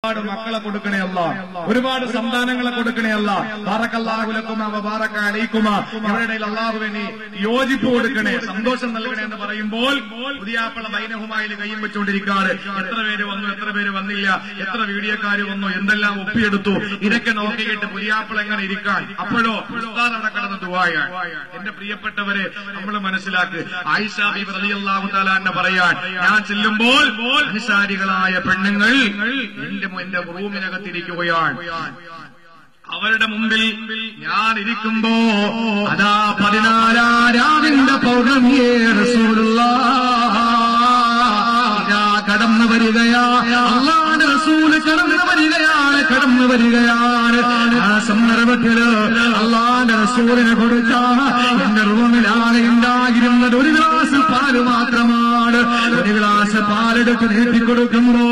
ഒരുപാട് മക്കളെ കൊടുക്കണേ അല്ല, ഒരുപാട് സന്താനങ്ങളെ കൊടുക്കണേ അല്ല. ബാറക്കല്ലാഹു ലക്കുമാ വബാറക അലൈക്കുമാ. ഇവരുടെ അല്ലാഹുവിനെ യോജിപ്പ് കൊടുക്കണേ, സന്തോഷം നൽകണേ എന്ന് പറയുമ്പോൾ പുതിയാപ്പള ബൈനഹുമായിൽ കയ്യും വെച്ചുകൊണ്ടിരിക്കാറ്. എത്ര പേര് വന്നു, എത്ര പേര് വന്നില്ല, എത്ര വീഡിയോക്കാർ വന്നു, എന്തെല്ലാം ഒപ്പിയെടുത്തു, ഇതൊക്കെ നോക്കിയിട്ട് പുതിയാപ്പള എങ്ങനെ ഇരിക്കാൻ. അപ്പോഴോ ഉസ്താദ് അവിടെ കടന്ന് ദുആയാണ്. എന്റെ പ്രിയപ്പെട്ടവരെ, നമ്മൾ മനസ്സിലാക്ക്. ആയിഷ ബീവി റളിയല്ലാഹു തആല അൻഹ പറയാൻ, ഞാൻ ചെല്ലുമ്പോൾ അൻസാരികളായ പെണ്ണുങ്ങൾ എന്റെ റൂമിനകത്തിരിക്കുകയാണ്. അവരുടെ മുമ്പിൽ ഞാൻ ഇരിക്കുമ്പോ അതാ 14 രാവിന്റെ പൗർണമിയെ റസൂലുള്ളാഹ് കടന്നു വരികയാ. അല്ലാഹുവിന്റെ റസൂല് കടന്നു വരികയാണ്. ആ സന്ദർഭത്തില് അല്ലാഹുവിന്റെ റസൂലിനെ കൊടുത്ത എന്റെ റൂമിലാകെ ഉണ്ടായിരുന്നത് ഒരു ഗ്ലാസ് പാല് മാത്രമാണ്. ഒരു ഗ്ലാസ് പാലെടുത്ത് നീട്ടിക്കൊടുക്കുമ്പോ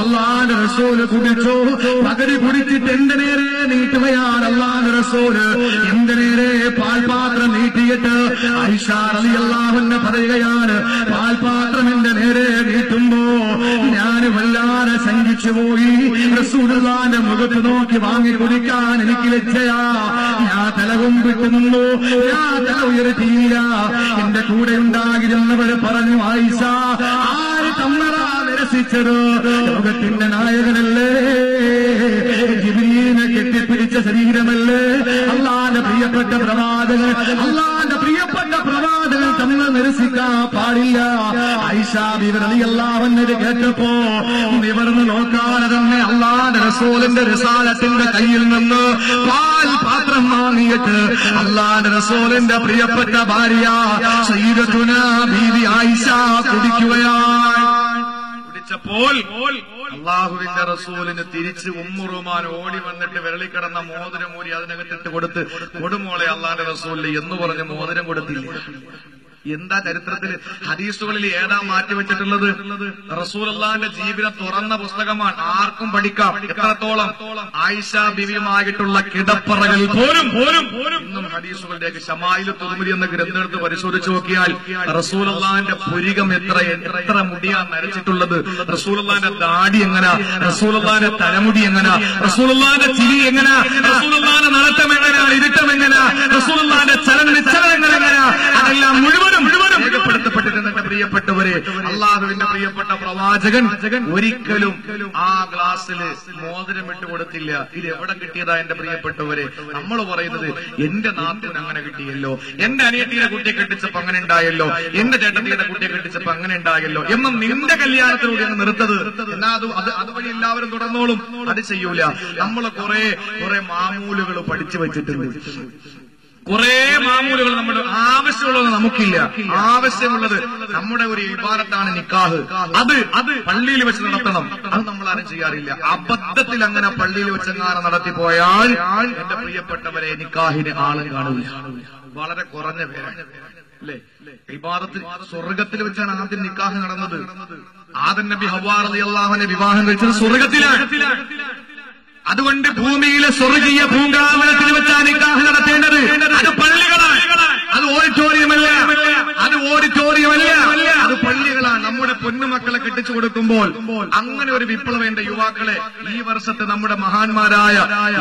അല്ലാഹുവിന്റെ റസൂല് കുടിച്ചു. പകരി കുടിച്ചിട്ട് എന്റെ നേരെ നീട്ടുകയാണ് അല്ലാഹുവിന്റെ റസൂല്. എന്റെ നേരെ പാൽപാത്രം നീട്ടിയിട്ട് ആയിഷ റളിയല്ലാഹു അൻഹ പറയുകയാണ്, പാൽപാത്രം എന്റെ നേരെ നീട്ടുമ്പോ ഞാൻ വല്ലാതെ ശങ്കിച്ചു പോയി. റസൂലുള്ളാഹിന്റെ മുഖത്ത് നോക്കി വാങ്ങി കുടിക്കാൻ എനിക്ക് ലജ്ജയാ. ഞാൻ തലകുമ്പിട്ട് നിന്നു, ഞാൻ തല ഉയർത്തിയില്ല. എന്റെ കൂടെ ഉണ്ടായിരുന്നവര് പറഞ്ഞു, ആയിഷ ആര് തമ്മറാ നിരസിച്ചത്? ലോകത്തിന്റെ നായകനല്ലേ, ജിബ്രീലിനെ കെട്ടിപ്പിടിച്ച ശരീരമല്ലേ, അല്ലാഹുവിന്റെ പ്രിയപ്പെട്ട പ്രവാചകൻ, അല്ലാഹുവിന്റെ പ്രിയപ്പെട്ട പ്രവാചകൻ തങ്ങൾ നിരസിക്കാൻ പാടില്ല. ആയിഷ ബീവി റളിയല്ലാഹു അൻഹ കേട്ടപ്പോ നിവർന്ന് നോക്കാതെ തന്നെ അല്ലാഹുവിന്റെ റസൂലിന്റെ റിസാലത്തിന്റെ കയ്യിൽ നിന്ന് പാൽ പാത്രം വാങ്ങിയിട്ട് അല്ലാഹുവിന്റെ റസൂലിന്റെ പ്രിയപ്പെട്ട ഭാര്യ സയ്യിദത്തുനാ ബീവി ആയിഷ കുടിക്കുകയാണ്. കുടിച്ചപ്പോൾ അള്ളാഹുവിന്റെ റസൂലിന് തിരിച്ച് ഉമ്മുറുമാൻ ഓടി വന്നിട്ട് വിരളിക്കിടന്ന മോതിരം ഊരി അതിനകത്തിട്ട് കൊടുത്ത്, കൊടുമോളെ അള്ളാന്റെ റസൂലിന് എന്ന് പറഞ്ഞ് മോതിരം കൊടുത്തില്ല. എന്താ ചരിത്രത്തിൽ ഹദീസുകളിൽ ഏതാ മാറ്റിവെച്ചിട്ടുള്ളത്? റസൂലുള്ളാഹിന്റെ ജീവിതം തുറന്ന പുസ്തകമാണ്, ആർക്കും പഠിക്കാം. എത്രത്തോളം ആയിഷ ബിവിയുമായിട്ടുള്ള കിടപ്പറകൾ പോലും ഇന്നും ഹദീസുകളിലേക്ക് ശമായിൽ തുർമിദി എന്ന ഗ്രന്ഥം എടുത്ത് പരിശോധിച്ചു നോക്കിയാൽ റസൂലുള്ളാഹിന്റെ പുരികം എത്ര മുടിയാ നരച്ചിട്ടുള്ളത്, റസൂലുള്ളാഹിന്റെ ദാടി എങ്ങനെ, റസൂലുള്ളാഹിന്റെ തലമുടി എങ്ങനെ, റസൂലുള്ളാഹിന്റെ ചിരി എങ്ങനെ, റസൂലുള്ളാഹിന്റെ നടത്തം എങ്ങനെ, ഇരുട്ടം എങ്ങനെ, റസൂലുള്ളാഹിന്റെ ചലനങ്ങൾ എങ്ങനെ, അതെല്ലാം മുഴുവനും രേഖപ്പെടുത്തപ്പെട്ടിട്ടുണ്ട്. പ്രിയപ്പെട്ടവരെ, അള്ളാഹുവിന്റെ പ്രിയപ്പെട്ട പ്രവാചകൻ ഒരിക്കലും ആ ഗ്ലാസ്സില് മോതിരം ഇട്ട് കൊടുത്തില്ല. ഇത് എവിടെ കിട്ടിയതാ എന്റെ പ്രിയപ്പെട്ടവരെ? നമ്മൾ പറയുന്നത് എന്റെ നാട്ടിന് അങ്ങനെ കിട്ടിയല്ലോ, എന്റെ അനിയത്തിയുടെ കുട്ടിയെ കെട്ടിച്ചപ്പോ അങ്ങനെ ഉണ്ടായല്ലോ, എന്റെ ചേട്ടത്തിയുടെ കുട്ടിയെ കെട്ടിച്ചപ്പോ അങ്ങനെ ഉണ്ടായല്ലോ എന്നും നിന്റെ കല്യാണത്തിലൂടെ അങ്ങ് നിർത്തത്. എന്നാ അതുവഴി എല്ലാവരും തുടർന്നോളും. അത് ചെയ്യൂല. നമ്മൾ കുറെ മാമൂലുകൾ പഠിച്ചു വെച്ചിട്ടുണ്ട്. കുറെ മാമൂലുകൾ നമ്മുടെ ആവശ്യമുള്ളത് നമുക്കില്ല. ആവശ്യമുള്ളത് നമ്മുടെ ഒരു ഇബാദത്താണ് നിക്കാഹ്. അത് പള്ളിയിൽ വെച്ച് നടത്തണം. അത് നമ്മളാരും ചെയ്യാറില്ല. അബദ്ധത്തിൽ അങ്ങനെ പള്ളിയിൽ വെച്ചെങ്ങാനും നടത്തിപ്പോയാൽ എന്റെ പ്രിയപ്പെട്ടവരെ നിക്കാഹിന് ആളും കാണില്ല. വളരെ കുറഞ്ഞ പേരാണ് അല്ലേ? ഇബാദത്തിൽ സ്വർഗത്തിൽ വെച്ചാണ് ആദ്യം നിക്കാഹ് നടന്നത്. ആദം നബി ഹവ്വാ റളിയല്ലാഹു അൻഹ വിവാഹം കഴിച്ചത് സ്വർഗത്തിലാണ്. അതുകൊണ്ട് ഭൂമിയിലെ സ്വർഗീയ പൂങ്കാവനത്തിൽ വെച്ചാണ് നിക്കാഹ് നടത്തേണ്ടത്. അത് പള്ളികളാണ്, അത് ഓഡിറ്റോറിയമല്ല, അത് പള്ളികളാണ്. നമ്മുടെ പൊന്നുമക്കളെ കെട്ടിച്ചു കൊടുക്കുമ്പോൾ അങ്ങനെ ഒരു വിപ്ലവം എന്റെ യുവാക്കളെ ഈ വർഷത്തെ നമ്മുടെ മഹാന്മാരായ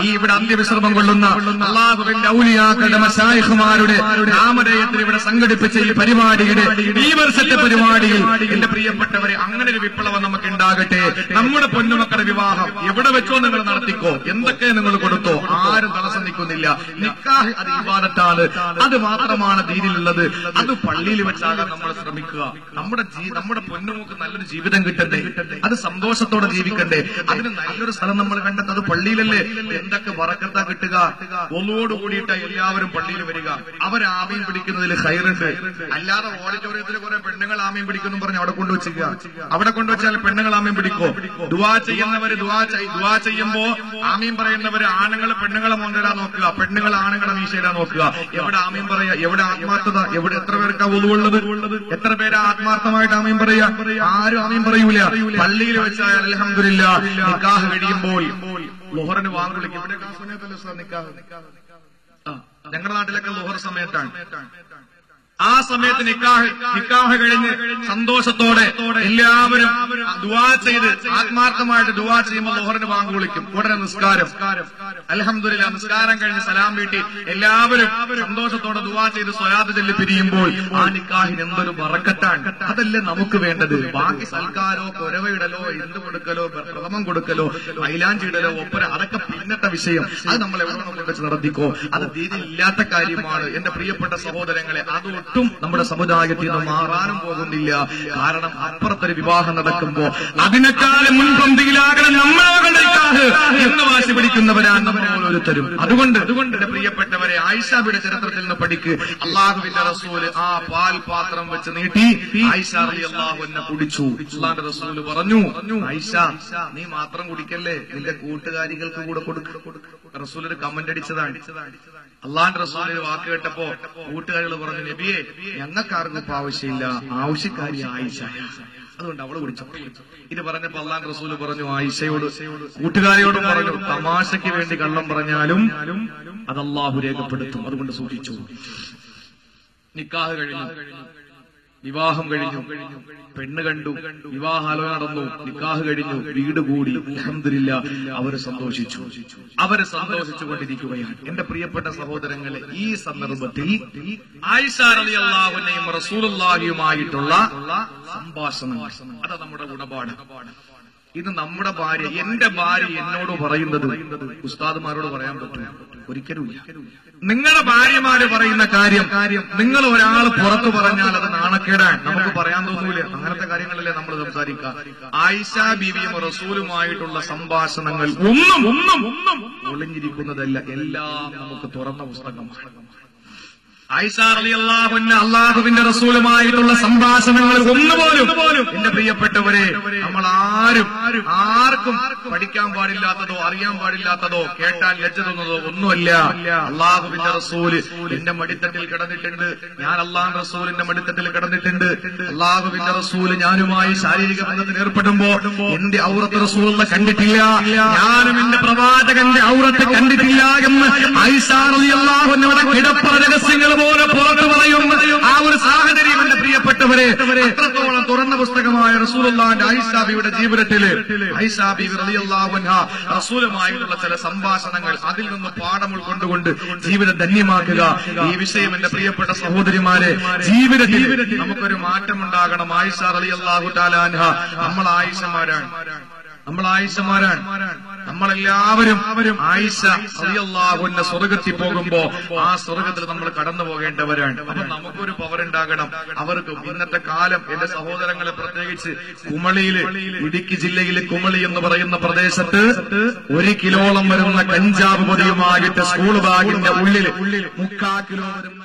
ഈ ഇവിടെ അന്ത്യവിശ്രമം കൊള്ളുന്ന അല്ലാഹുവിന്റെ ഔലിയാക്കളുടെ മശായിഖുമാരുടെ നാമധേയത്തിൽ ഇവിടെ സംഘടിപ്പിച്ച ഈ പരിപാടിയുടെ ഈ വർഷത്തെ പരിപാടിയിൽ എന്റെ പ്രിയപ്പെട്ടവരെ അങ്ങനെ ഒരു വിപ്ലവം നമുക്ക് ഉണ്ടാകട്ടെ. നമ്മുടെ പൊന്നുമക്കളുടെ വിവാഹം എവിടെ വെച്ചോ നിങ്ങൾ നടത്തിക്കോ, എന്തൊക്കെ നിങ്ങൾ കൊടുത്തോ, ആരും തടസ്സം നിൽക്കുന്നില്ല. നിക്കാഹ് അത് ഇബാദത്താണ്, അത് മാത്രമാണ് ദീനിലുള്ളത്. അത് പള്ളിയിൽ വെച്ചാകാൻ നമ്മൾ ശ്രമിക്കുക. നമ്മുടെ പൊന്നുമോക്ക് നല്ലൊരു ജീവിതം കിട്ടണ്ടേ, അത് സന്തോഷത്തോടെ ജീവിക്കണ്ടേ, അതിന് നല്ലൊരു സ്ഥലം നമ്മൾ കണ്ടെത്തുന്നത് അത് പള്ളിയിലല്ലേ. എന്തൊക്കെ ബറക്കത്താ കിട്ടുക. ഒന്നോട് കൂടിയിട്ട് എല്ലാവരും പള്ളിയിൽ വരിക. അവരാമയും പിടിക്കുന്നതിൽ ഖൈറുണ്ട്. അല്ലാതെ ഓഡിറ്റോറിയത്തിൽ കുറെ പെണ്ണുങ്ങൾ ആമയും പിടിക്കുന്നു പറഞ്ഞ് അവിടെ കൊണ്ടുവച്ചിരിക്കുക. അവിടെ കൊണ്ടുവച്ചാൽ പെണ്ണുങ്ങൾ ആമയും പിടിക്കോ? ദുആ ചെയ്യുന്നവര് ദുആ ചെയ്യുമ്പോ ആമയും പറയുന്നവര് ആണുങ്ങൾ പെണ്ണുങ്ങളെ മോന്തരാ നോക്കുക, പെണ്ണുങ്ങൾ ആണുങ്ങളെ മീശയിലാ നോക്കുക. എവിടെ ആമയും പറയാ, എവിടെ ആത്മാർത്ഥത, എവിടെ എത്ര പേർക്കാ ഒന്നുള്ളത്, എത്ര പേര് ആത്മാർത്ഥമായിട്ട് ആമയും പറയാ? ആരും ആമയും പറയൂല. പള്ളിയിൽ വെച്ചാൽ അൽഹംദുലില്ലാഹ് നിക്കാഹ് കഴിയുമ്പോൾ ളുഹറിന് വാങ്ങ് വിളിക്കും. ഇവിടെയൊക്കെ സമയത്തല്ലേ സാർ നിക്കാഹ്? ഞങ്ങളുടെ നാട്ടിലൊക്കെ ളുഹർ സമയത്താണ്. ആ സമയത്ത് നിക്കാഹ് കഴിഞ്ഞ് സന്തോഷത്തോടെ എല്ലാവരും ദുആ ചെയ്ത് ആത്മാർത്ഥമായിട്ട് ദുആ ചെയ്യുമ്പോൾ ളുഹറിന് ബാങ്ക് വിളിക്കും. ഉടനെ നിസ്കാരം. അൽഹംദുലില്ലാഹ് നിസ്കാരം കഴിഞ്ഞ് സലാം വീട്ടി എല്ലാവരും സന്തോഷത്തോടെ ദുആ ചെയ്ത് സ്വലാത്ത് ചൊല്ലി പിരിയുമ്പോൾ ആ നിക്കാഹിന് എന്തൊരു ബറക്കത്താണ്. അതല്ലേ നമുക്ക് വേണ്ടത്. ബാക്കി സൽക്കാരോ കൊരവയിടലോ എന്ത് കൊടുക്കലോ പ്രഥമം കൊടുക്കലോ മൈലാഞ്ചി ഇടലോ ഒപ്പര അതൊക്കെ പിന്നത്തെ വിഷയം. അത് നമ്മൾ എവിടെ കൊണ്ടുവച്ച് നടത്തിക്കോ. അത് ദീനിലില്ലാത്ത കാര്യമാണ്. എന്റെ പ്രിയപ്പെട്ട സഹോദരങ്ങളെ, അതൊട്ടും നമ്മുടെ സമുദായത്തിൽ നിന്ന് മാറാനും പോകുന്നില്ല. കാരണം അപ്പുറത്തൊരു വിവാഹം നടക്കുമ്പോ അതിനേക്കാളും മുൻപന്തിയിലാകണം നമ്മളാകണം നിക്കാഹ് എന്ന് വാശി പിടിക്കുന്നവരാണ് നമ്മൾ ഓരോരുത്തരും. അതുകൊണ്ട് എന്റെ പ്രിയപ്പെട്ടവരെ, ആയിഷയുടെ ചരിത്രത്തിൽ നിന്ന് പഠിക്ക്. അള്ളാഹുവിന്റെ റസൂല് ആ പാൽ പാത്രം വെച്ച് നീട്ടി ആയിഷ റളിയല്ലാഹു അൻഹ കുടിച്ചു. അള്ളാഹുവിന്റെ റസൂല് പറഞ്ഞു, ആയിഷ നീ മാത്രം കുടിക്കല്ലേ, നിന്റെ കൂട്ടുകാരികൾക്ക് കൂടെ കൊടുക്കും. റസൂൽ ഒരു കമന്റ് അടിച്ചതാണ്. അള്ളാഹുവിന്റെ റസൂൽ വാക്ക് കേട്ടപ്പോ കൂട്ടുകാരികൾ പറഞ്ഞു, നബിയെ ഞങ്ങൾക്കാർക്കും ഇപ്പൊ ആവശ്യമില്ല, ആവശ്യക്കാരി ആയിഷ, അതുകൊണ്ട് അവള് കുടിച്ചു. ഇത് പറഞ്ഞപ്പോ അള്ളാഹുവിന്റെ റസൂല് പറഞ്ഞു ആയിഷയോട് കൂട്ടുകാരിയോടും പറഞ്ഞു, തമാശയ്ക്ക് വേണ്ടി കള്ളം പറഞ്ഞാലും അത് അള്ളാഹു രേഖപ്പെടുത്തും, അതുകൊണ്ട് സൂക്ഷിച്ചു. നിക്കാഹ് കഴിഞ്ഞു, വിവാഹം കഴിഞ്ഞു, പെണ്ണ് കണ്ടു, വിവാഹാലോചന നടന്നു, നിക്കാഹ് കഴിഞ്ഞു, വീട് കൂടി. അൽഹംദുലില്ലാഹ് അവര് സന്തോഷിച്ചുകൊണ്ടിരിക്കുകയാണ്. എന്റെ പ്രിയപ്പെട്ട സഹോദരങ്ങളെ, ഈ സന്ദർഭത്തിൽ ആയിഷ റളിയല്ലാഹു അൻഹയും റസൂലുള്ളാഹിയുമായിട്ടുള്ള സംഭാഷണം, അത് നമ്മുടെ ഗുണപാഠം. ഇത് നമ്മുടെ ഭാര്യ, എന്റെ ഭാര്യ എന്നോട് പറയുന്നത് ഉസ്താദുമാരോട് പറയാൻ പറ്റും? ഒരിക്കലുമില്ല. നിങ്ങളുടെ ഭാര്യമാര് പറയുന്ന കാര്യം നിങ്ങൾ ഒരാൾ പുറത്തു പറഞ്ഞാൽ അത് നാണക്കേടാണ്, നമുക്ക് പറയാൻ തോന്നൂല. അങ്ങനത്തെ കാര്യങ്ങളല്ലേ നമ്മൾ സംസാരിക്കുക. ആയിഷ ബീവിയും റസൂലുമായിട്ടുള്ള സംഭാഷണങ്ങൾ ഒന്നും ഒളിഞ്ഞിരിക്കുന്നതല്ല, എല്ലാം നമുക്ക് തുറന്ന പുസ്തകമാണ്. ആയിഷ റളിയല്ലാഹു അൻഹ അല്ലാഹുവിന്റെ റസൂലുമായിട്ടുള്ള സംഭാഷണങ്ങൾ ഒന്നുപോലും എന്റെ പ്രിയപ്പെട്ടവരെ നമ്മൾ ആർക്കും പഠിക്കാൻ പാടില്ലാത്തതോ അറിയാൻ പാടില്ലാത്തതോ കേട്ടാൽ ലജ്ജ തോന്നുന്നതോ ഒന്നുമല്ല. അല്ലാഹുവിന്റെ റസൂല് എന്റെ മടിത്തട്ടിൽ കിടന്നിട്ടുണ്ട്, ഞാൻ അല്ലാഹുവിന്റെ റസൂലിന്റെ മടിത്തട്ടിൽ കിടന്നിട്ടുണ്ട്. അല്ലാഹുവിന്റെ റസൂല് ഞാനുമായി ശാരീരിക ബന്ധത്തിൽ ഏർപ്പെടുമ്പോ എന്റെ ഔറത്ത് റസൂലുള്ള കണ്ടിട്ടില്ല, ഞാനും എന്റെ പ്രവാചകന്റെ ഔറത്ത് കണ്ടിട്ടില്ല എന്ന് ആയിഷ റളിയല്ലാഹു അൻഹയുടെ കിടപ്പ രഹസ്യങ്ങൾ പോലെ പുറത്തു പറയുന്ന ആ ഒരു സാഹചര്യം എന്റെ പ്രിയപ്പെട്ടവരെ, അത്രത്തോളം തുറന്ന പുസ്തകമായ റസൂലുള്ളാഹിന്റെ ആയിഷ ബീവിയുടെ ജീവിതത്തില് ആയിഷ ബീവി റളിയല്ലാഹു അൻഹ റസൂലുമായിട്ടുള്ള ചില സംഭാഷണങ്ങൾ, അതിൽ നിന്ന് പാഠം ഉൾക്കൊണ്ടുകൊണ്ട് ജീവിതം ധന്യമാക്കുക. ഈ വിഷയം എന്റെ പ്രിയപ്പെട്ട സഹോദരിമാരെ, ജീവിതത്തിൽ നമുക്കൊരു മാറ്റം ഉണ്ടാകണം. ആയിഷ റളിയല്ലാഹു തആല അൻഹ നമ്മളായിഷമാരാണ്. നമ്മളെല്ലാവരും ആയിഷ റളിയല്ലാഹു അൻഹ സ്വർഗ്ഗത്തിൽ പോകുമ്പോ ആ സ്വർഗ്ഗത്തിൽ നമ്മൾ കടന്നു പോകേണ്ടവരാണ്. അപ്പൊ നമുക്കൊരു പവർ ഉണ്ടാകണം. അവർക്കും ഇന്നത്തെ കാലം എന്റെ സഹോദരങ്ങളെ, പ്രത്യേകിച്ച് കുമളിയില്, ഇടുക്കി ജില്ലയിലെ കുമളി എന്ന് പറയുന്ന പ്രദേശത്ത് 1 കിലോളം വരുന്ന കഞ്ചാവ് പൊതിയുമായിട്ട് സ്കൂൾ ബാഗിന്റെ ഉള്ളിൽ 3/4 കിലോ വരുന്ന